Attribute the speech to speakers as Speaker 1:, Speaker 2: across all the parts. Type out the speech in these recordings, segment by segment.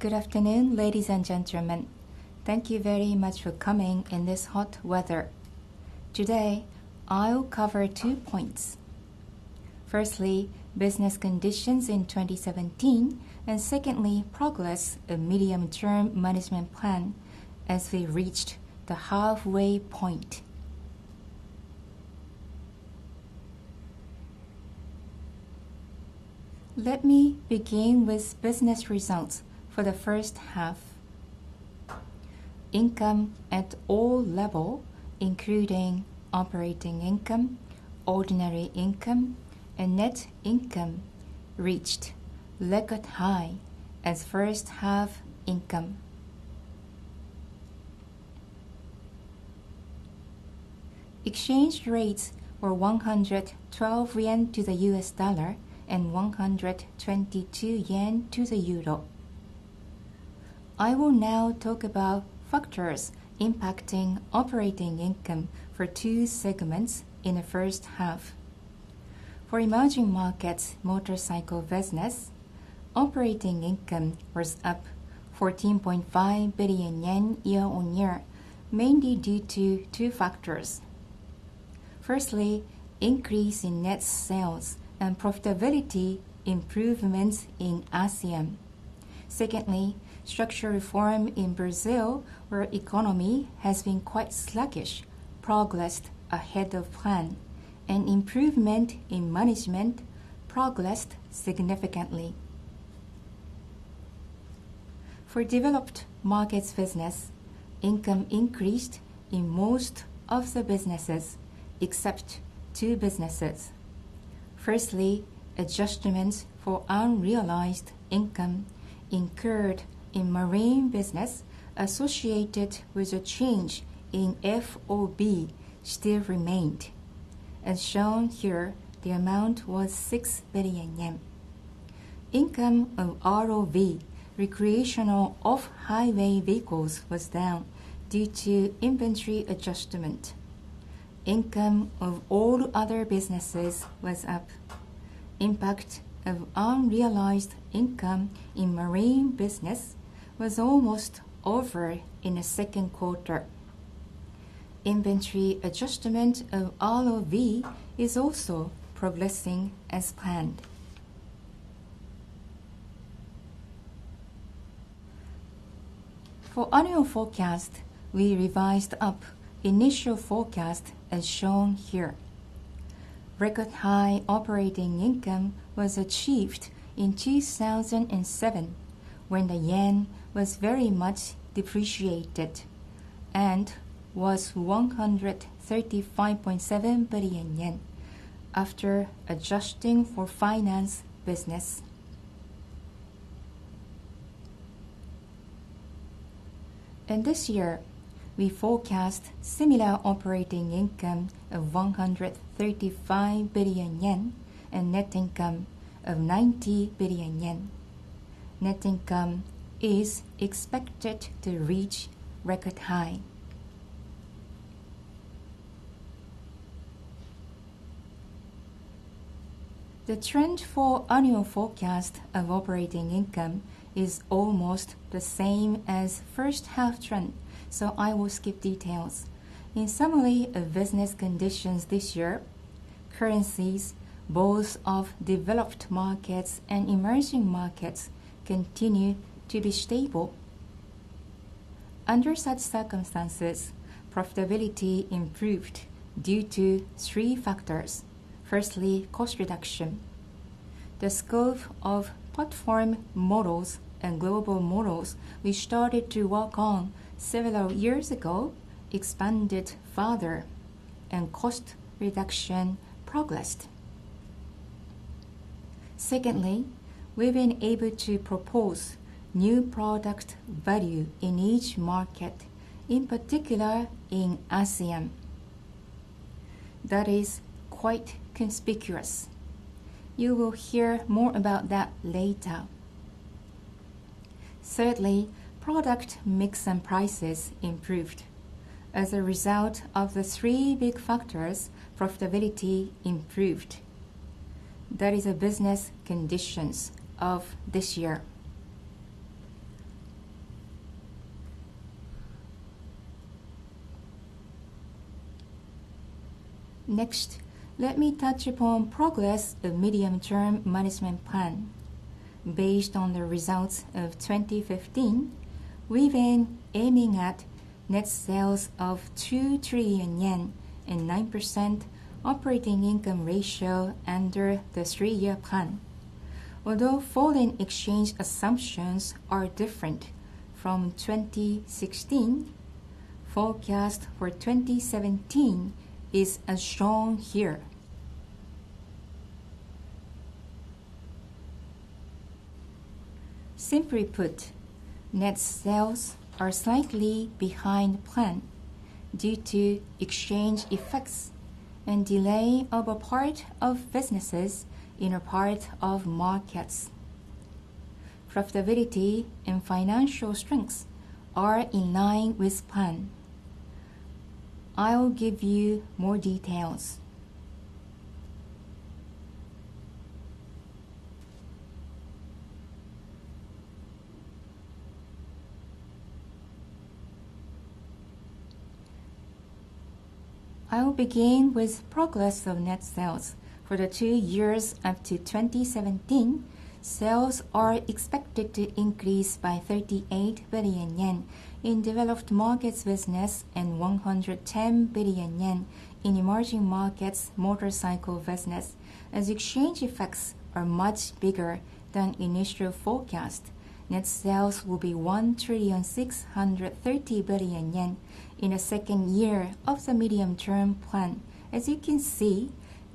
Speaker 1: Good afternoon, ladies and gentlemen. Thank you very much for coming in this hot weather. Today, I'll cover 2 points. Firstly, business conditions in 2017, and secondly, progress of medium-term management plan as we reached the halfway point. Let me begin with business results for the first half. Income at all levels, including operating income, ordinary income, and net income, reached record high as first half income. Exchange rates were 112 yen to the US dollar and 122 yen to the euro. I will now talk about factors impacting operating income for 2 segments in the first half. For emerging markets motorcycle business, operating income was up 14.5 billion yen year-on-year, mainly due to 2 factors. Firstly, increase in net sales and profitability improvements in ASEAN. Secondly, structural reform in Brazil, where economy has been quite sluggish, progressed ahead of plan, and improvement in management progressed significantly. For developed markets business, income increased in most of the businesses except 2 businesses. Firstly, adjustments for unrealized income incurred in marine business associated with a change in FOB still remained. As shown here, the amount was 6 billion yen. Income of ROV, recreational off-highway vehicles, was down due to inventory adjustment. Income of all other businesses was up. Impact of unrealized income in marine business was almost over in the second quarter. Inventory adjustment of ROV is also progressing as planned. For annual forecast, we revised up initial forecast as shown here. Record high operating income was achieved in 2007 when the yen was very much depreciated and was 135.7 billion yen after adjusting for finance business. And this year, we forecast similar operating income of 135 billion yen and net income of 90 billion yen. Net income is expected to reach record high. The trend for annual forecast of operating income is almost the same as first half trend, so I will skip details. In summary of business conditions this year, currencies, both of developed markets and emerging markets, continue to be stable. Under such circumstances, profitability improved due to 3 factors. Firstly, cost reduction. The scope of platform models and global models we started to work on several years ago expanded further, and cost reduction progressed. Secondly, we've been able to propose new product value in each market, in particular in ASEAN. That is quite conspicuous. You will hear more about that later. Thirdly, product mix and prices improved. As a result of the 3 big factors, profitability improved. That is the business conditions of this year. Next, let me touch upon progress of medium-term management plan. Based on the results of 2015, we've been aiming at net sales of 2 trillion yen and 9% operating income ratio under the 3-year plan. Although foreign exchange assumptions are different from 2016, forecast for 2017 is as shown here. Simply put, net sales are slightly behind plan due to exchange effects and delay of a part of businesses in a part of markets. Profitability and financial strengths are in line with plan. I'll give you more details. I'll begin with progress of net sales. For the 2 years up to 2017, sales are expected to increase by 38 billion yen in developed markets business and 110 billion yen in emerging markets motorcycle business, as exchange effects are much bigger than initial forecast. Net sales will be 1,630 billion yen in the second year of the medium-term plan. As you can see,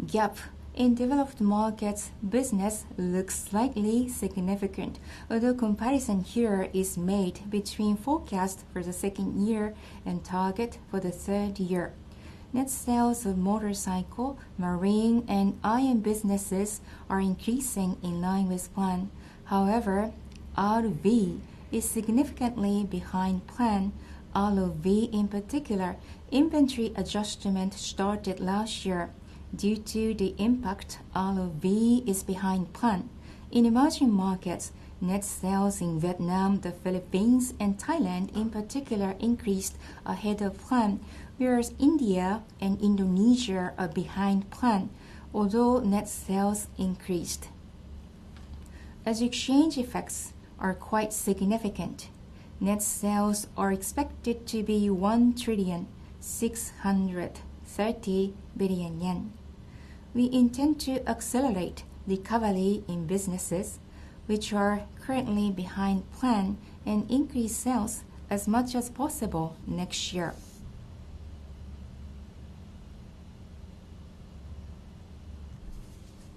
Speaker 1: gap in developed markets business looks slightly significant, although comparison here is made between forecast for the second year and target for the third year. Net sales of motorcycle, marine, and iron businesses are increasing in line with plan. However, RV is significantly behind plan. ROV in particular, inventory adjustment started last year. Due to the impact, ROV is behind plan. In emerging markets, net sales in Vietnam, the Philippines, and Thailand in particular increased ahead of plan, whereas India and Indonesia are behind plan, although net sales increased. As exchange effects are quite significant, net sales are expected to be 1,630 billion yen. We intend to accelerate recovery in businesses which are currently behind plan and increase sales as much as possible next year.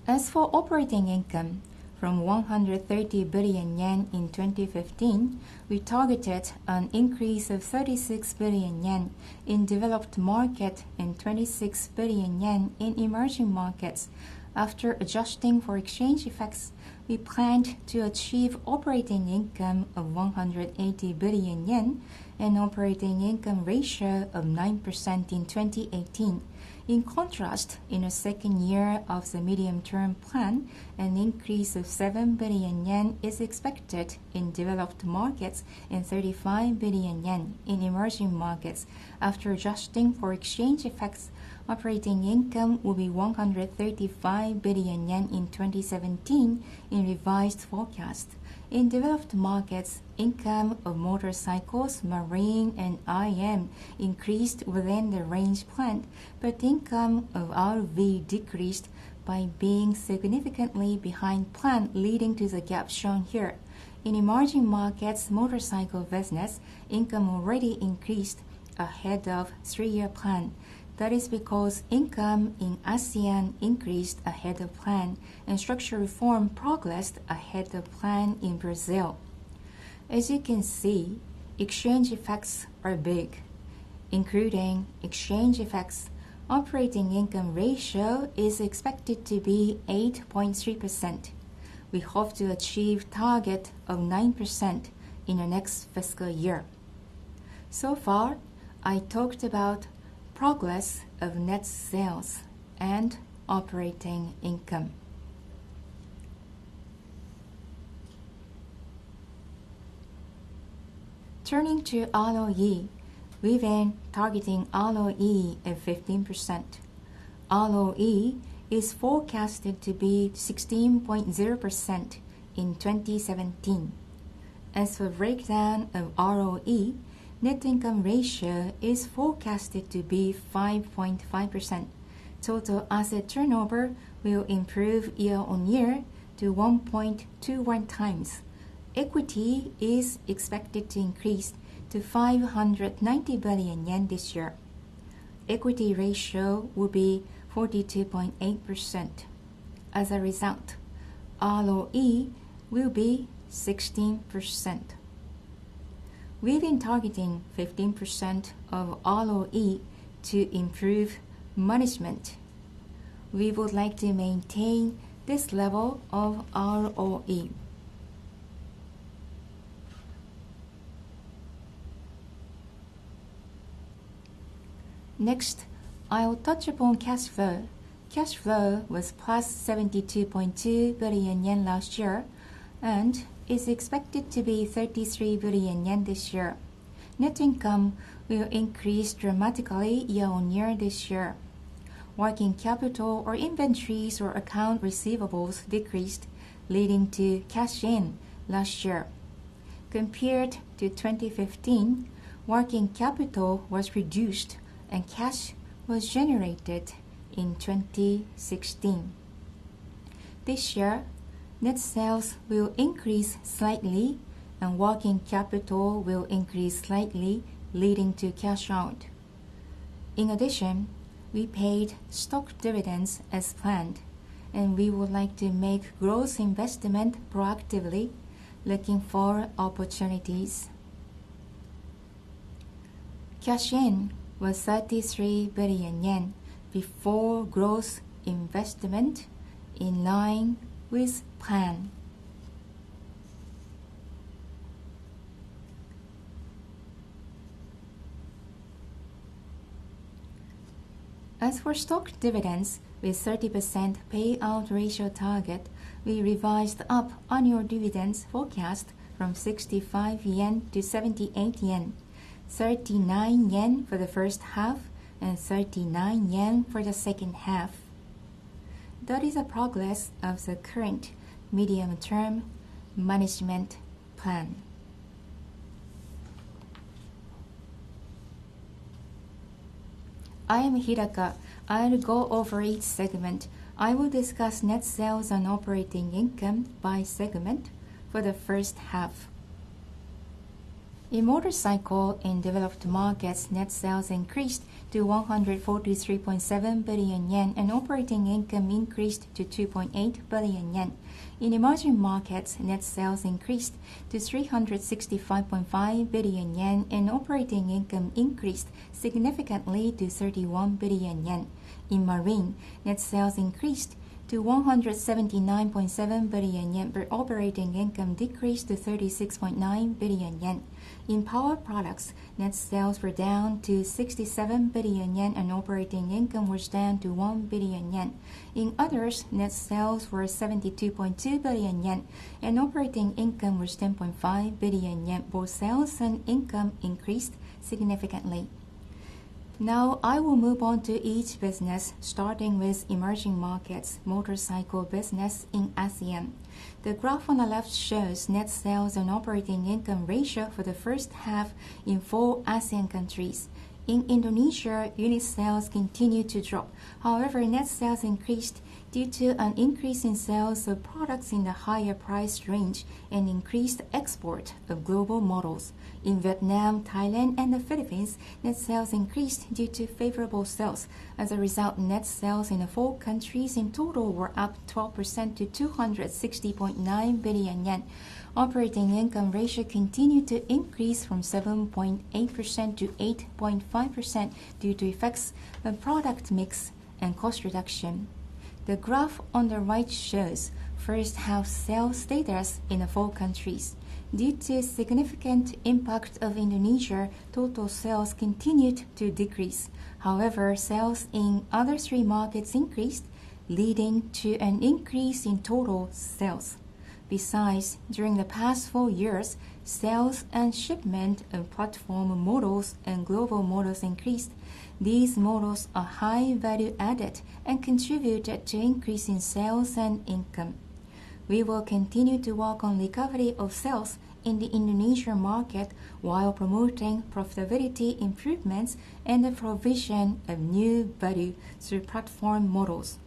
Speaker 1: As for operating income, from 130 billion yen in 2015, we targeted an increase of 36 billion yen in developed market and 26 billion yen in emerging markets. After adjusting for exchange effects, we planned to achieve operating income of 180 billion yen and operating income ratio of 9% in 2018. In contrast, in the second year of the medium-term plan, an increase of 7 billion yen is expected in developed markets and 35 billion yen in emerging markets. After adjusting for exchange effects, operating income will be 135 billion yen in 2017 in revised forecast. In developed markets, income of motorcycles, marine, and IM increased within the range planned, but income of RV decreased by being significantly behind plan, leading to the gap shown here. In emerging markets motorcycle business, income already increased ahead of 3-year plan. That is because income in ASEAN increased ahead of plan and structural reform progressed ahead of plan in Brazil. As you can see, exchange effects are big. Including exchange effects, operating income ratio is expected to be 8.3%. We hope to achieve target of 9% in the next fiscal year. So far, I talked about progress of net sales and operating income. Turning to ROE, we've been targeting ROE of 15%. ROE is forecasted to be 16.0% in 2017. As for breakdown of ROE, net income ratio is forecasted to be 5.5%. Total asset turnover will improve year-on-year to 1.21 times. Equity is expected to increase to 590 billion yen this year. Equity ratio will be 42.8%. As a result, ROE will be 16%. We've been targeting 15% of ROE to improve management. We would like to maintain this level of ROE. Next, I'll touch upon cash flow. Cash flow was plus 72.2 billion yen last year and is expected to be 33 billion yen this year. Net income will increase dramatically year-on-year this year. Working capital or inventories or account receivables decreased, leading to cash in last year. Compared to 2015, working capital was reduced and cash was generated in 2016. This year, net sales will increase slightly and working capital will increase slightly, leading to cash out. In addition, we paid stock dividends as planned, and we would like to make growth investment proactively, looking for opportunities. Cash in was 33 billion yen before growth investment, in line with plan. As for stock dividends, with 30% payout ratio target, we revised up annual dividends forecast from 65 yen to 78 yen, 39 yen for the first half and 39 yen for the second half. That is a progress of the current medium-term management plan. I am Hidaka. I'll go over each segment. I will discuss net sales and operating income by segment for the first half. In motorcycle in developed markets, net sales increased to 143.7 billion yen and operating income increased to 2.8 billion yen. In emerging markets, net sales increased to 365.5 billion yen and operating income increased significantly to 31 billion yen. In marine, net sales increased to 179.7 billion yen, but operating income decreased to 36.9 billion yen. In power products, net sales were down to 67 billion yen and operating income was down to 1 billion yen. In others, net sales were 72.2 billion yen and operating income was 10.5 billion yen. Both sales and income increased significantly. Now I will move on to each business, starting with emerging markets, motorcycle business in ASEAN. The graph on the left shows net sales and operating income ratio for the first half in 4 ASEAN countries. In Indonesia, unit sales continued to drop. However, net sales increased due to an increase in sales of products in the higher price range and increased export of global models. In Vietnam, Thailand, and the Philippines, net sales increased due to favorable sales. As a result, net sales in the 4 countries in total were up 12% to 260.9 billion yen. Operating income ratio continued to increase from 7.8% to 8.5% due to effects of product mix and cost reduction. The graph on the right shows first half sales status in the 4 countries. Due to significant impact of Indonesia, total sales continued to decrease. However, sales in other 3 markets increased, leading to an increase in total sales. Besides, during the past 4 years, sales and shipment of platform models and global models increased. These models are high value added and contributed to increase in sales and income. We will continue to work on recovery of sales in the Indonesian market while promoting profitability improvements and the provision of new value through platform models.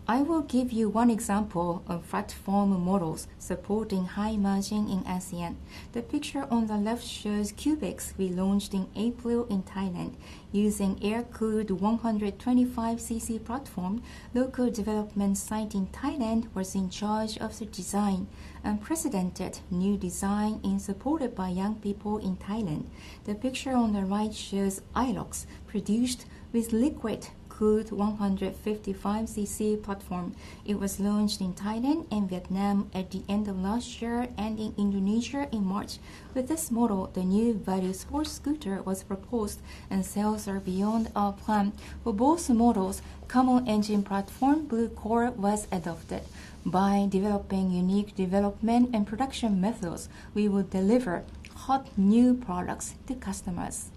Speaker 1: I will give you one example of platform models supporting high margin in ASEAN. The picture on the left shows Cubics we launched in April in Thailand. Using air-cooled 125cc platform, local development site in Thailand was in charge of the design. Unprecedented new design is supported by young people in Thailand. The picture on the right shows iLox produced with liquid cooled 155cc platform. It was launched in Thailand and Vietnam at the end of last year and in Indonesia in March. With this model, the new value sports scooter was proposed and sales are beyond our plan. For both models, common engine platform Blue Core was adopted. By developing unique development and production methods, we will deliver hot new products to customers.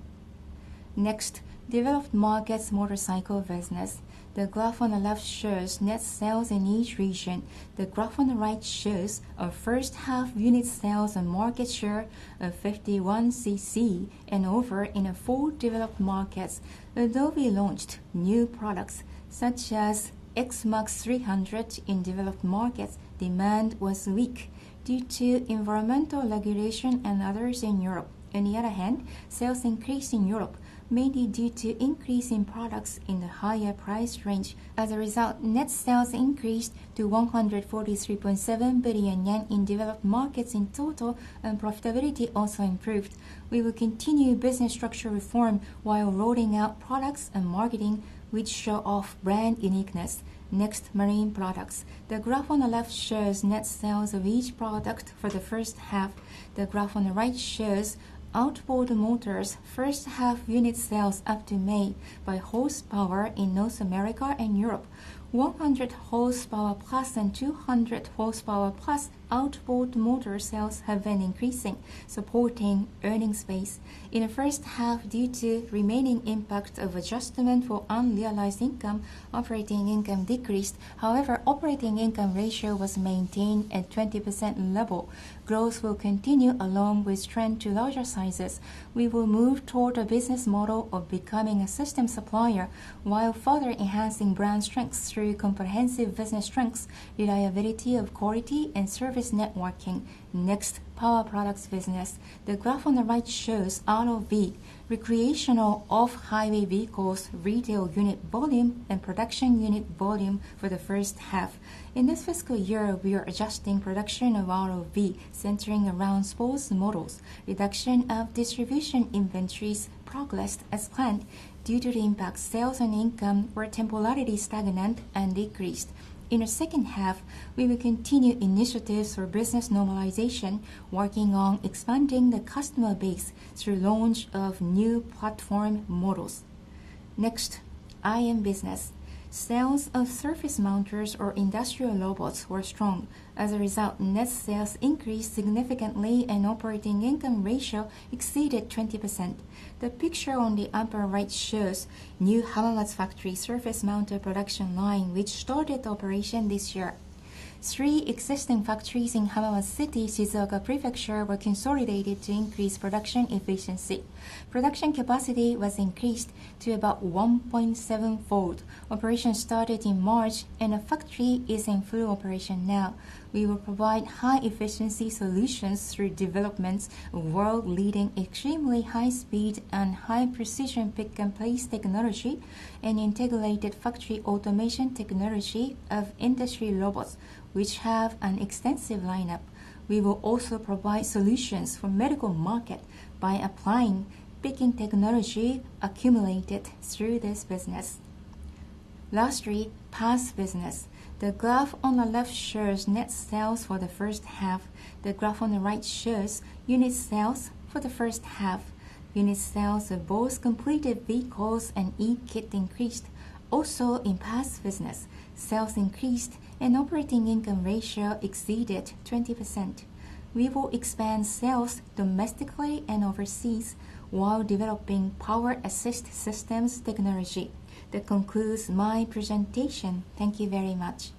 Speaker 1: Next, developed markets motorcycle business. The graph on the left shows net sales in each region. The graph on the right shows our first half unit sales and market share of 51cc and over in 4 developed markets. Although we launched new products such as X-Max 300 in developed markets, demand was weak due to environmental regulation and others in Europe. On the other hand, sales increased in Europe, mainly due to increase in products in the higher price range. As a result, net sales increased to 143.7 billion yen in developed markets in total, and profitability also improved. We will continue business structure reform while rolling out products and marketing which show off brand uniqueness. Next, marine products. The graph on the left shows net sales of each product for the first half. The graph on the right shows outboard motors first half unit sales up to May by horsepower in North America and Europe. 100 horsepower plus and 200 horsepower plus outboard motor sales have been increasing, supporting earnings base. In the first half, due to remaining impact of adjustment for unrealized income, operating income decreased. However, operating income ratio was maintained at 20% level. Growth will continue along with trend to larger sizes. We will move toward a business model of becoming a system supplier while further enhancing brand strengths through comprehensive business strengths, reliability of quality, and service networking. Next, power products business. The graph on the right shows ROV, recreational off-highway vehicles retail unit volume and production unit volume for the first half. In this fiscal year, we are adjusting production of ROV centering around sports models. Reduction of distribution inventories progressed as planned. Due to the impact, sales and income were temporarily stagnant and decreased. In the second half, we will continue initiatives for business normalization, working on expanding the customer base through launch of new platform models. Next, IM business. Sales of surface mounters or industrial robots were strong. As a result, net sales increased significantly and operating income ratio exceeded 20%. The picture on the upper right shows new Hamamatsu factory surface mounter production line which started operation this year. 3 existing factories in Hamamatsu City, Shizuoka Prefecture were consolidated to increase production efficiency. Production capacity was increased to about 1.7-fold. Operation started in March and the factory is in full operation now. We will provide high-efficiency solutions through developments of world-leading extremely high-speed and high-precision pick-and-place technology and integrated factory automation technology of industry robots, which have an extensive lineup. We will also provide solutions for medical market by applying picking technology accumulated through this business. Lastly, parts business. The graph on the left shows net sales for the first half. The graph on the right shows unit sales for the first half. Unit sales of both completed vehicles and e-kit increased. Also in parts business, sales increased and operating income ratio exceeded 20%. We will expand sales domestically and overseas while developing power assist systems technology. That concludes my presentation. Thank you very much.